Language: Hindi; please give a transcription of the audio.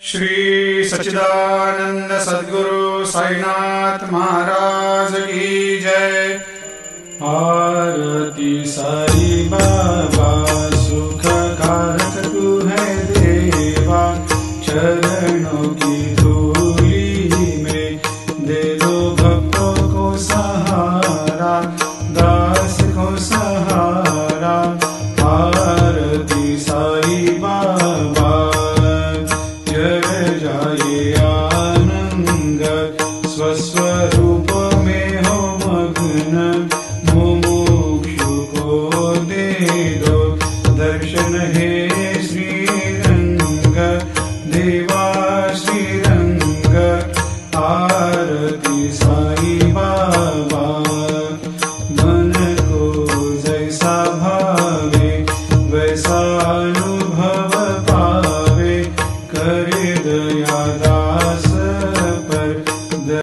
श्री सच्चिदानंद सद्गुरु साईनाथ महाराज की जय। आरती साई बाबा सुख कारक तू है देवा, चरणों की धूली में दे दो भक्तों को सहारा, दास को सहारा। आरती साई बाबा जय जाए आनंद, स्वस्वरूप में हो मग्न, मुमुक्षु को दे दो दर्शन हे श्रीरंग, देवा श्रीरंग। आरती साई बाबा मन को जैसा भावे वैसा अनुभव पावे, करे दया